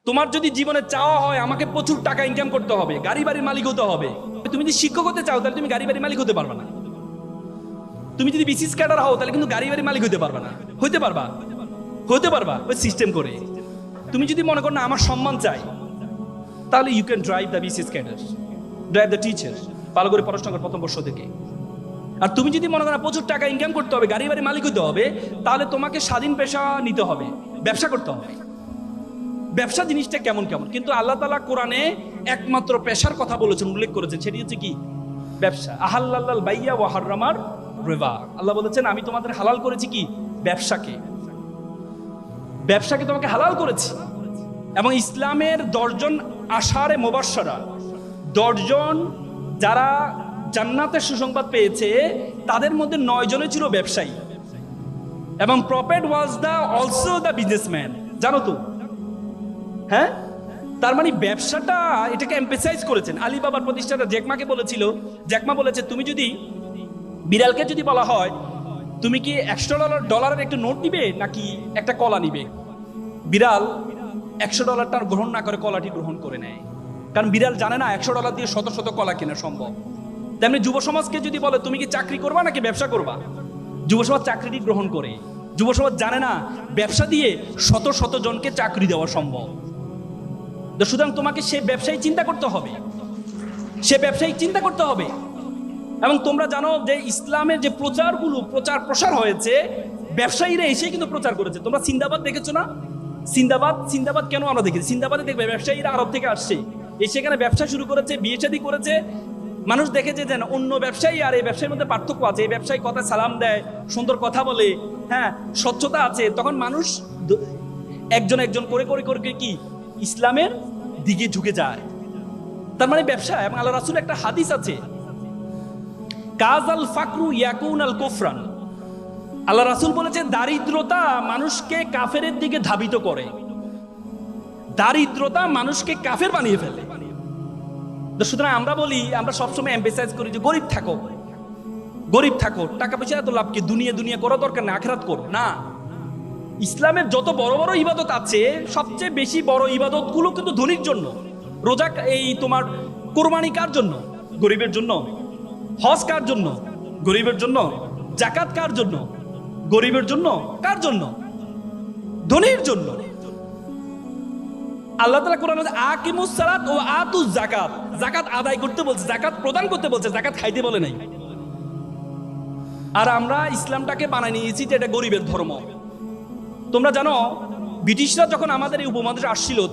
তোমার যদি জীবনে চাওয়া হয় আমাকে প্রচুর টাকা ইনকাম করতে হবে, গাড়ি বাড়ির মালিক হতে হবে, তুমি যদি শিক্ষক হতে চাও তাহলে তুমি গাড়ি বাড়ির মালিক হতে পারবে না। তুমি যদি বিসিএস ক্যাডার হও তাহলে কিন্তু গাড়ি বাড়ির মালিক হতে পারবে না। হতে পারবা ওই সিস্টেম করে। তুমি যদি মনে করো না আমার সম্মান চাই, তাহলে you can drive the BCS cadre, drive the teacher, ভালো করে পড়াশোনা করো প্রথম বর্ষ থেকে। আর তুমি যদি মনে করো প্রচুর টাকা ইনকাম করতে হবে, গাড়ি বাড়ির মালিক হতে হবে, তাহলে তোমাকে স্বাধীন পেশা নিতে হবে, ব্যবসা করতে হবে। ব্যবসা জিনিসটা কেমন কেমন, কিন্তু আল্লাহ তাআলা কোরআনে একমাত্র পেশার কথা বলেছেন, উল্লেখ করেছেন, সেটি হচ্ছে কি? ব্যবসা। আহাল্লাল বাইয়া ওয়া হাররামার রিবা। আল্লাহ বলেছেন আমি তোমাদের হালাল করেছি কি? ব্যবসাকে তোমাকে হালাল করেছি। এবং ইসলামের 10 জন আশারে মুবাশশারা, 10 জন যারা জান্নাতের সুসংবাদ পেয়েছে, তাদের মধ্যে 9 জনে ছিল ব্যবসায়ী। এবং prophet was also the businessman, জানো তো? হ্যাঁ, তার মানে ব্যবসাটা এটাকে এমফেসাইজ করেছেন। আলিবাবার প্রতিষ্ঠাতা জ্যাকমাকে বলেছিল, জ্যাকমা বলেছে তুমি যদি বিড়ালকে যদি বলা হয় তুমি কি $100 একটা নোট নিবে নাকি একটা কলা নিবে, বিড়াল $100 গ্রহণ না করে কলাটি গ্রহণ করে নেয়। কারণ বিড়াল জানে না $100 দিয়ে শত শত কলা কেনা সম্ভব। তেমনি যুব সমাজকে যদি বলে তুমি কি চাকরি করবা নাকি ব্যবসা করবা, যুব সমাজ চাকরিটি গ্রহণ করে। যুব সমাজ জানে না ব্যবসা দিয়ে শত শত জনকে চাকরি দেওয়া সম্ভব। সুতরাং তোমাকে সে ব্যবসায়ী চিন্তা করতে হবে। এবং তোমরা জানো যে ইসলামের যে প্রচার প্রসার হয়েছে, ব্যবসায়ীরা এসেই কিন্তু প্রচার করেছে। তোমরা সিন্দাবাদ দেখেছো না? সিন্দাবাদ কেন আমরা দেখেছি? সিন্দাবাদে দেখবে ব্যবসায়ীরা আরব থেকে আসছে, এসে এখানে ব্যবসা শুরু করেছে, বিয়ে শাদী করেছে। মানুষ দেখেছে যে অন্য ব্যবসায়ী আর এই ব্যবসায়ীর মধ্যে পার্থক্য আছে। এই ব্যবসায়ী কথা সালাম দেয়, সুন্দর কথা বলে, হ্যাঁ, স্বচ্ছতা আছে। তখন মানুষ একজন করে কি ইসলামের দিকে ঝুঁকে যায়। তার মানে ব্যবসা। এবং আল্লাহ রাসূল একটা হাদিস আছে, কাজাল ফাকরু ইয়াকুন আল কুফরান। আল্লাহ রাসূল বলেছে দারিদ্রতা মানুষকে কাফেরের দিকে ধাবিত করে, দারিদ্রতা মানুষকে কাফের বানিয়ে ফেলে। সুতরাং আমরা সবসময় এমফেসাইজ করি যে গরিব থাকো, টাকা পয়সা এত লাভ কি? দুনিয়া করা দরকার না, আখিরাত করো না। ইসলামের যত বড় বড় ইবাদত আছে, সবচেয়ে বেশি বড় ইবাদত গুলো কিন্তু ধনীর জন্য। রোজা, এই তোমার কোরবানি কার জন্য? গরিবের জন্য। হজ কার জন্য? গরিবের জন্য। যাকাত কার জন্য? গরিবের জন্য। কার জন্য? ধনীর জন্য। আল্লাহ তাআলা কোরআনে আকিমুস সালাত ও আতুজ যাকাত, যাকাত আদায় করতে বলছে, যাকাত প্রদান করতে বলছে, যাকাত খাইতে বলে নাই। আর আমরা ইসলামটাকে বানাই নিয়েছি যে এটা গরিবের ধর্ম। তোমরা জানো ব্রিটিশরা যখন আমাদের এই উপমহাদেশে আসছিল,